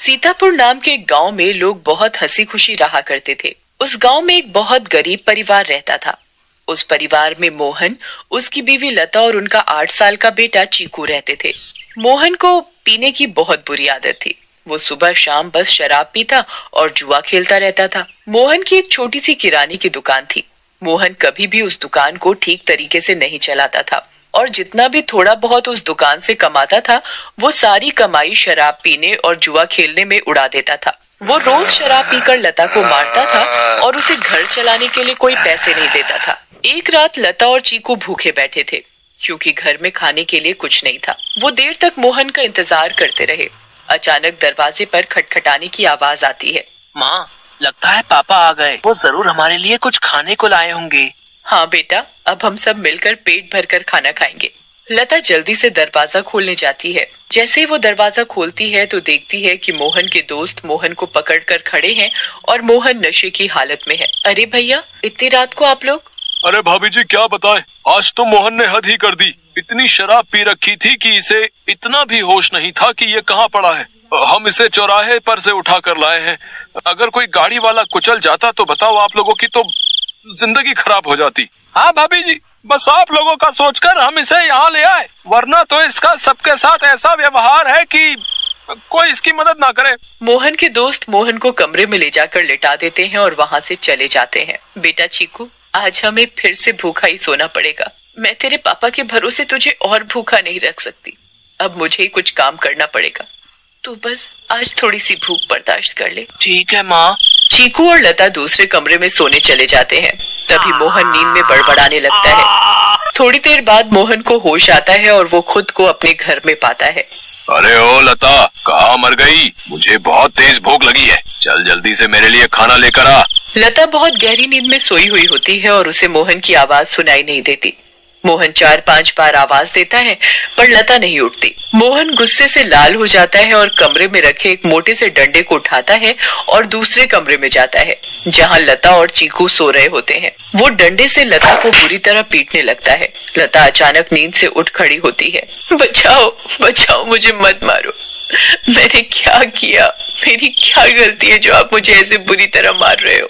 सीतापुर नाम के एक गांव में लोग बहुत हंसी खुशी रहा करते थे। उस गांव में एक बहुत गरीब परिवार रहता था। उस परिवार में मोहन, उसकी बीवी लता और उनका 8 साल का बेटा चीकू रहते थे। मोहन को पीने की बहुत बुरी आदत थी। वो सुबह शाम बस शराब पीता और जुआ खेलता रहता था। मोहन की एक छोटी सी किराने की दुकान थी। मोहन कभी भी उस दुकान को ठीक तरीके से नहीं चलाता था और जितना भी थोड़ा बहुत उस दुकान से कमाता था वो सारी कमाई शराब पीने और जुआ खेलने में उड़ा देता था। वो रोज शराब पीकर लता को मारता था और उसे घर चलाने के लिए कोई पैसे नहीं देता था। एक रात लता और चीकू भूखे बैठे थे क्योंकि घर में खाने के लिए कुछ नहीं था। वो देर तक मोहन का इंतजार करते रहे। अचानक दरवाजे पर खटखटाने की आवाज आती है। माँ, लगता है पापा आ गए। वो जरूर हमारे लिए कुछ खाने को लाए होंगे। हाँ बेटा, अब हम सब मिलकर पेट भरकर खाना खाएंगे। लता जल्दी से दरवाजा खोलने जाती है। जैसे ही वो दरवाजा खोलती है तो देखती है कि मोहन के दोस्त मोहन को पकड़कर खड़े हैं और मोहन नशे की हालत में है। अरे भैया, इतनी रात को आप लोग? अरे भाभी जी, क्या बताएं, आज तो मोहन ने हद ही कर दी। इतनी शराब पी रखी थी कि इसे इतना भी होश नहीं था कि ये कहाँ पड़ा है। हम इसे चौराहे पर से उठा कर लाए हैं। अगर कोई गाड़ी वाला कुचल जाता तो बताओ, आप लोगों की तो जिंदगी खराब हो जाती। हाँ भाभी जी, बस आप लोगों का सोचकर हम इसे यहाँ ले आए, वरना तो इसका सबके साथ ऐसा व्यवहार है कि कोई इसकी मदद ना करे। मोहन के दोस्त मोहन को कमरे में ले जाकर लिटा देते हैं और वहाँ से चले जाते हैं। बेटा चीकू, आज हमें फिर से भूखा ही सोना पड़ेगा। मैं तेरे पापा के भरोसे तुझे और भूखा नहीं रख सकती। अब मुझे ही कुछ काम करना पड़ेगा। तू बस आज थोड़ी सी भूख बर्दाश्त कर ले। ठीक है माँ। चीकू और लता दूसरे कमरे में सोने चले जाते हैं। तभी मोहन नींद में बड़बड़ाने लगता है। थोड़ी देर बाद मोहन को होश आता है और वो खुद को अपने घर में पाता है। अरे ओ लता, कहाँ मर गई? मुझे बहुत तेज भूख लगी है। चल जल्दी से मेरे लिए खाना लेकर आ। लता बहुत गहरी नींद में सोई हुई होती है और उसे मोहन की आवाज सुनाई नहीं देती। मोहन 4-5 बार आवाज देता है पर लता नहीं उठती। मोहन गुस्से से लाल हो जाता है और कमरे में रखे एक मोटे से डंडे को उठाता है और दूसरे कमरे में जाता है जहां लता और चीकू सो रहे होते हैं। वो डंडे से लता को बुरी तरह पीटने लगता है। लता अचानक नींद से उठ खड़ी होती है। बचाओ बचाओ, मुझे मत मारो। मैंने क्या किया? मेरी क्या गलती है जो आप मुझे ऐसे बुरी तरह मार रहे हो?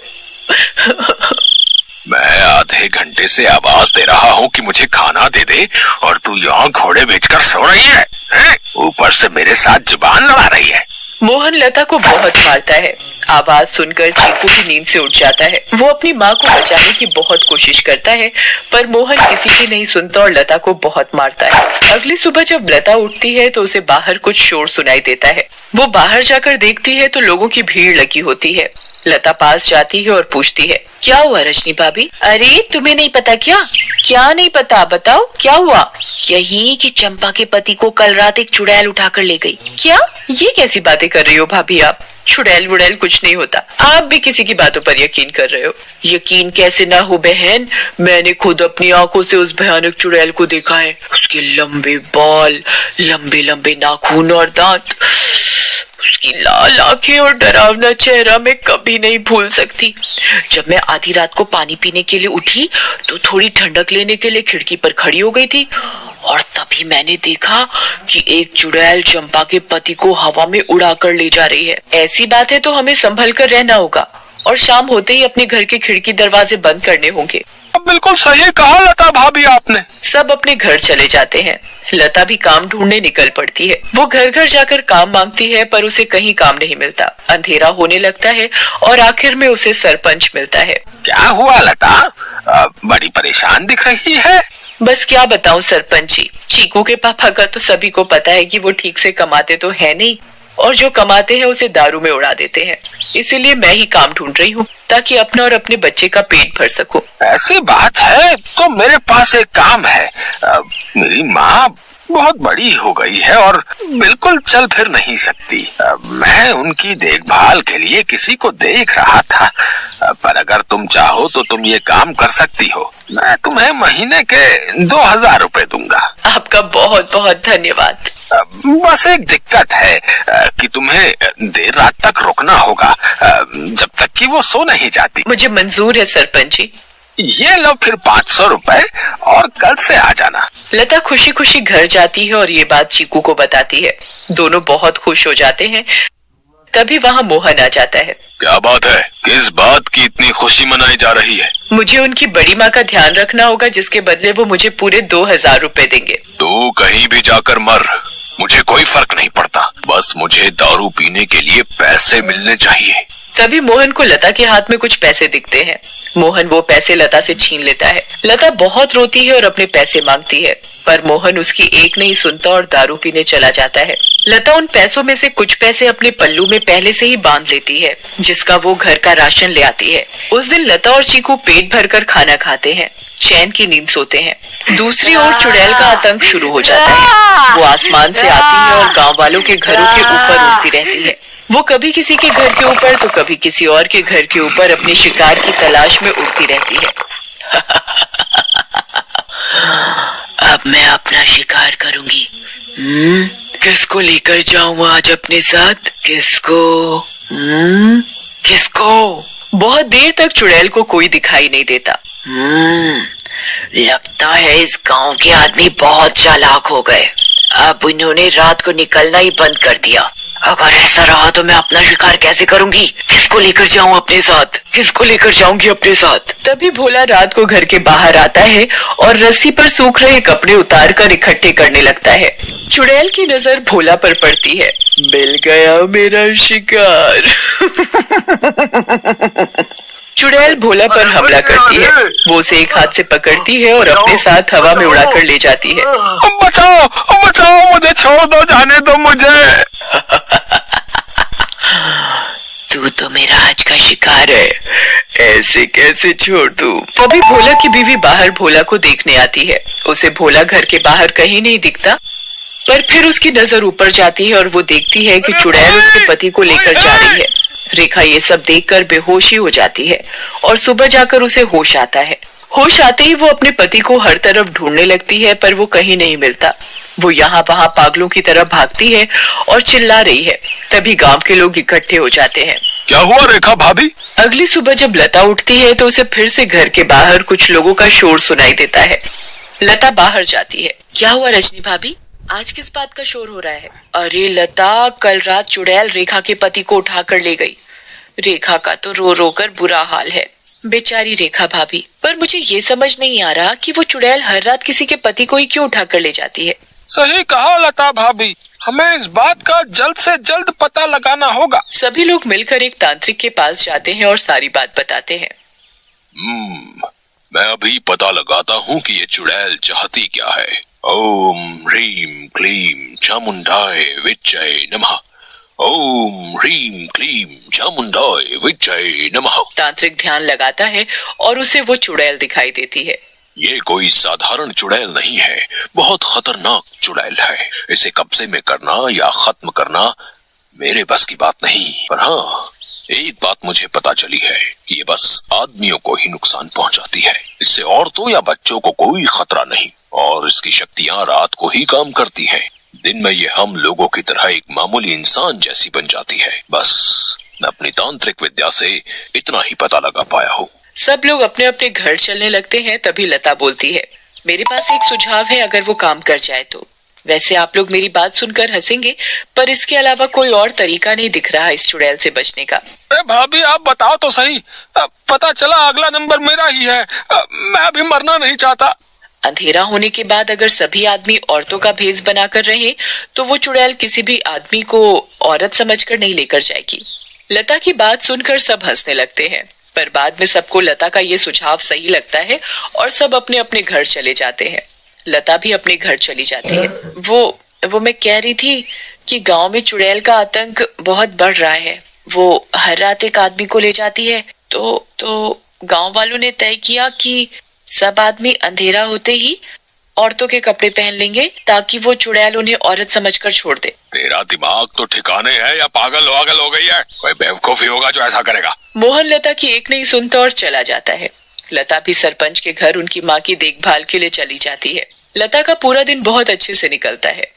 मैं आधे घंटे से आवाज दे रहा हूँ कि मुझे खाना दे दे और तू यहाँ घोड़े बेचकर सो रही है? ऊपर से मेरे साथ जुबान लड़ा रही है। मोहन लता को बहुत मारता है। आवाज सुनकर चीकू भी नींद से उठ जाता है। वो अपनी माँ को बचाने की बहुत कोशिश करता है पर मोहन किसी की नहीं सुनता और लता को बहुत मारता है। अगली सुबह जब लता उठती है तो उसे बाहर कुछ शोर सुनाई देता है। वो बाहर जाकर देखती है तो लोगों की भीड़ लगी होती है। लता पास जाती है और पूछती है, क्या हुआ रजनी भाभी? अरे तुम्हें नहीं पता क्या? क्या नहीं पता, बताओ क्या हुआ? यही कि चंपा के पति को कल रात एक चुड़ैल उठाकर ले गई। क्या? ये कैसी बातें कर रही हो भाभी आप? चुड़ैल वुड़ैल कुछ नहीं होता। आप भी किसी की बातों पर यकीन कर रहे हो। यकीन कैसे ना हो बहन, मैंने खुद अपनी आंखों से उस भयानक चुड़ैल को देखा है। उसके लंबे बाल, लंबे लंबे नाखून और दांत, उसकी लाल आंखें और डरावना चेहरा मैं कभी नहीं भूल सकती। जब मैं आधी रात को पानी पीने के लिए उठी तो थोड़ी ठंडक लेने के लिए खिड़की पर खड़ी हो गई थी और तभी मैंने देखा कि एक चुड़ैल चंपा के पति को हवा में उड़ा कर ले जा रही है। ऐसी बात है तो हमें संभल कर रहना होगा और शाम होते ही अपने घर के खिड़की दरवाजे बंद करने होंगे। बिल्कुल सही कहा लता भाभी आपने। सब अपने घर चले जाते हैं। लता भी काम ढूंढने निकल पड़ती है। वो घर घर जाकर काम मांगती है पर उसे कहीं काम नहीं मिलता। अंधेरा होने लगता है और आखिर में उसे सरपंच मिलता है। क्या हुआ लता? बड़ी परेशान दिख रही है। बस क्या बताऊं सरपंच जी, चीकू के पापा का तो सभी को पता है कि वो ठीक से कमाते तो है नहीं और जो कमाते हैं उसे दारू में उड़ा देते हैं। इसीलिए मैं ही काम ढूंढ रही हूँ ताकि अपना और अपने बच्चे का पेट भर सकूं। ऐसी बात है तो मेरे पास एक काम है। मेरी माँ बहुत बड़ी हो गई है और बिल्कुल चल फिर नहीं सकती। मैं उनकी देखभाल के लिए किसी को देख रहा था, पर अगर तुम चाहो तो तुम ये काम कर सकती हो। मैं तुम्हें महीने के 2000 रुपए दूंगा। आपका बहुत बहुत धन्यवाद। बस एक दिक्कत है कि तुम्हें देर रात तक रुकना होगा, जब तक कि वो सो नहीं जाती। मुझे मंजूर है सरपंच जी। ये लो फिर 500 रुपए और कल से आ जाना। लता खुशी खुशी घर जाती है और ये बात चीकू को बताती है। दोनों बहुत खुश हो जाते हैं। तभी वहाँ मोहन आ जाता है। क्या बात है? किस बात की इतनी खुशी मनाई जा रही है? मुझे उनकी बड़ी माँ का ध्यान रखना होगा, जिसके बदले वो मुझे पूरे 2000 रुपए देंगे। तू कहीं भी जाकर मर, मुझे कोई फर्क नहीं पड़ता, बस मुझे दारू पीने के लिए पैसे मिलने चाहिए। तभी मोहन को लता के हाथ में कुछ पैसे दिखते हैं। मोहन वो पैसे लता से छीन लेता है। लता बहुत रोती है और अपने पैसे मांगती है, पर मोहन उसकी एक नहीं सुनता और दारू पीने चला जाता है। लता उन पैसों में से कुछ पैसे अपने पल्लू में पहले से ही बांध लेती है, जिसका वो घर का राशन ले आती है। उस दिन लता और चीकू पेट भरकर खाना खाते हैं, चैन की नींद सोते हैं। दूसरी ओर चुड़ैल का आतंक शुरू हो जाता है। वो आसमान से आती है और गाँव वालों के घरों के ऊपर उड़ती रहती है। वो कभी किसी के घर के ऊपर तो कभी किसी और के घर के ऊपर अपने शिकार की तलाश में उड़ती रहती है। अब मैं अपना शिकार करूंगी। किसको लेकर जाऊं आज अपने साथ? किसको? बहुत देर तक चुड़ैल को कोई दिखाई नहीं देता। लगता है इस गांव के आदमी बहुत चालाक हो गए। अब इन्होंने रात को निकलना ही बंद कर दिया। अगर ऐसा रहा तो मैं अपना शिकार कैसे करूंगी? किसको लेकर जाऊं अपने साथ? किसको लेकर जाऊंगी अपने साथ? तभी भोला रात को घर के बाहर आता है और रस्सी पर सूख रहे कपड़े उतार कर इकट्ठे करने लगता है। चुड़ैल की नजर भोला पर पड़ती है। मिल गया मेरा शिकार। चुड़ैल भोला पर हमला करती है। वो उसे एक हाथ से पकड़ती है और अपने साथ हवा में उड़ाकर ले जाती है। बचाओ, बचाओ, मुझे छोड़ दो, जाने दो मुझे। तू तो मेरा आज का शिकार है, ऐसे कैसे छोड़ दूं? तभी भोला की बीवी बाहर भोला को देखने आती है। उसे भोला घर के बाहर कहीं नहीं दिखता, पर फिर उसकी नजर ऊपर जाती है और वो देखती है कि चुड़ैल उसके पति को लेकर जा रही है। रेखा ये सब देखकर बेहोश ही हो जाती है और सुबह जाकर उसे होश आता है। होश आते ही वो अपने पति को हर तरफ ढूंढने लगती है, पर वो कहीं नहीं मिलता। वो यहाँ वहाँ पागलों की तरह भागती है और चिल्ला रही है। तभी गांव के लोग इकट्ठे हो जाते हैं। क्या हुआ रेखा भाभी? अगली सुबह जब लता उठती है तो उसे फिर से घर के बाहर कुछ लोगों का शोर सुनाई देता है। लता बाहर जाती है। क्या हुआ रजनी भाभी, आज किस बात का शोर हो रहा है? अरे लता, कल रात चुड़ैल रेखा के पति को उठा कर ले गई। रेखा का तो रो रो कर बुरा हाल है। बेचारी रेखा भाभी। पर मुझे ये समझ नहीं आ रहा कि वो चुड़ैल हर रात किसी के पति को ही क्यों उठा कर ले जाती है। सही कहा लता भाभी, हमें इस बात का जल्द से जल्द पता लगाना होगा। सभी लोग मिलकर एक तांत्रिक के पास जाते हैं और सारी बात बताते हैं। मैं अभी पता लगाता हूँ कि ये चुड़ैल चाहती क्या है। ओम ह्रीम क्लीम चामुंडाय विच्चय नमः। ओम ह्रीम क्लीम चामुंडाय विच्चय नमः। तांत्रिक ध्यान लगाता है और उसे वो चुड़ैल दिखाई देती है। ये कोई साधारण चुड़ैल नहीं है, बहुत खतरनाक चुड़ैल है। इसे कब्जे में करना या खत्म करना मेरे बस की बात नहीं। पर हाँ, एक बात मुझे पता चली है कि ये बस आदमियों को ही नुकसान पहुंचाती है। इससे औरतों या बच्चों को कोई खतरा नहीं और इसकी शक्तियां रात को ही काम करती हैं। दिन में ये हम लोगों की तरह एक मामूली इंसान जैसी बन जाती है। बस मैं अपनी तांत्रिक विद्या से इतना ही पता लगा पाया हूँ। सब लोग अपने अपने घर चलने लगते हैं। तभी लता बोलती है, मेरे पास एक सुझाव है, अगर वो काम कर जाए तो। वैसे आप लोग मेरी बात सुनकर हंसेंगे, पर इसके अलावा कोई और तरीका नहीं दिख रहा इस चुड़ैल से बचने का। भाभी आप बताओ तो सही, पता चला अगला नंबर मेरा ही है। मैं अभी मरना नहीं चाहता। अंधेरा होने के बाद अगर सभी आदमी औरतों का भेष बनाकर रहे तो वो चुड़ैल किसी भी आदमी को औरत समझकर नहीं लेकर जाएगी। लता की बात सुनकर सब हंसने लगते हैं, पर बाद में सबको लता का ये सुझाव सही लगता है और सब अपने अपने घर चले जाते हैं। लता भी अपने घर चली जाती है। वो मैं कह रही थी कि गांव में चुड़ैल का आतंक बहुत बढ़ रहा है। वो हर रात एक आदमी को ले जाती है। तो गांव वालों ने तय किया कि सब आदमी अंधेरा होते ही औरतों के कपड़े पहन लेंगे ताकि वो चुड़ैल उन्हें औरत समझकर छोड़ दे। तेरा दिमाग तो ठिकाने है या पागल हो गई है? कोई बेवकूफी होगा जो ऐसा करेगा। मोहन लता की एक नहीं सुनता और चला जाता है। लता भी सरपंच के घर उनकी माँ की देखभाल के लिए चली जाती है। लता का पूरा दिन बहुत अच्छे से निकलता है।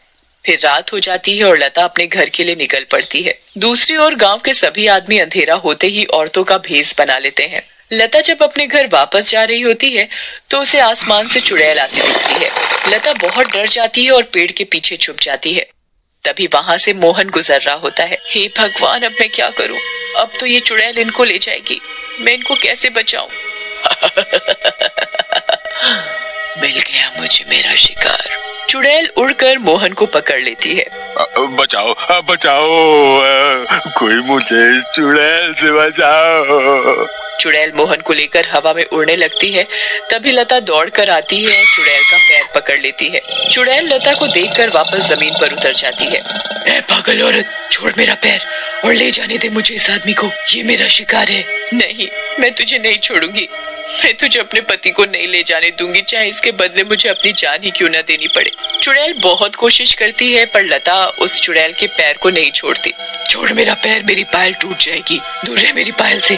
फिर रात हो जाती है और लता अपने घर के लिए निकल पड़ती है। दूसरी ओर गांव के सभी आदमी अंधेरा होते ही औरतों का भेष बना लेते हैं। लता जब अपने घर वापस जा रही होती है तो उसे आसमान से चुड़ैल आती दिखती है। लता बहुत डर जाती है और पेड़ के पीछे छुप जाती है। तभी वहाँ से मोहन गुजर रहा होता है। हे भगवान, अब मैं क्या करूँ? अब तो ये चुड़ैल इनको ले जाएगी, मैं इनको कैसे बचाऊं? मिल गया मुझे मेरा शिकार। चुड़ैल उड़कर मोहन को पकड़ लेती है। बचाओ बचाओ, कोई मुझे इस चुड़ैल से बचाओ। चुड़ैल मोहन को लेकर हवा में उड़ने लगती है। तभी लता दौड़कर आती है और चुड़ैल का पैर पकड़ लेती है। चुड़ैल लता को देखकर वापस जमीन पर उतर जाती है। ऐ पागल औरत, छोड़ मेरा पैर और ले जाने दे मुझे इस आदमी को, ये मेरा शिकार है। नहीं, मैं तुझे नहीं छोड़ूंगी, मैं तुझे अपने पति को नहीं ले जाने दूंगी, चाहे इसके बदले मुझे अपनी जान ही क्यों न देनी पड़े। चुड़ैल बहुत कोशिश करती है पर लता उस चुड़ैल के पैर को नहीं छोड़ती। छोड़ मेरा पैर, मेरी पायल टूट जाएगी, दूर रह मेरी पायल से,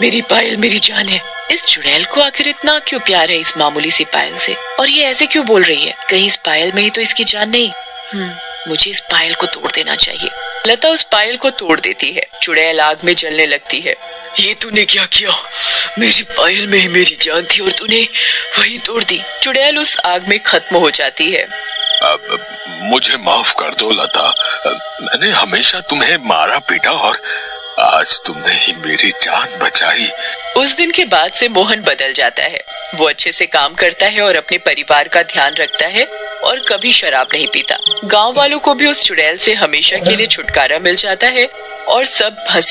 मेरी पायल मेरी जान है। इस चुड़ैल को आखिर इतना क्यों प्यार है इस मामूली सी पायल से, और ये ऐसे क्यों बोल रही है? कहीं इस पायल में ही तो इसकी जान नहीं? मुझे इस पायल को तोड़ देना चाहिए। लता उस पायल को तोड़ देती है। चुड़ैल आग में जलने लगती है। ये तूने क्या किया? मेरी पायल में ही मेरी जान थी और तूने वही तोड़ दी। चुड़ैल उस आग में खत्म हो जाती है। मुझे माफ कर दो लता, मैंने हमेशा तुम्हें मारा पीटा और आज तुमने ही मेरी जान बचाई। उस दिन के बाद से मोहन बदल जाता है। वो अच्छे से काम करता है और अपने परिवार का ध्यान रखता है और कभी शराब नहीं पीता। गांव वालों को भी उस चुड़ैल से हमेशा के लिए छुटकारा मिल जाता है और सब हंसी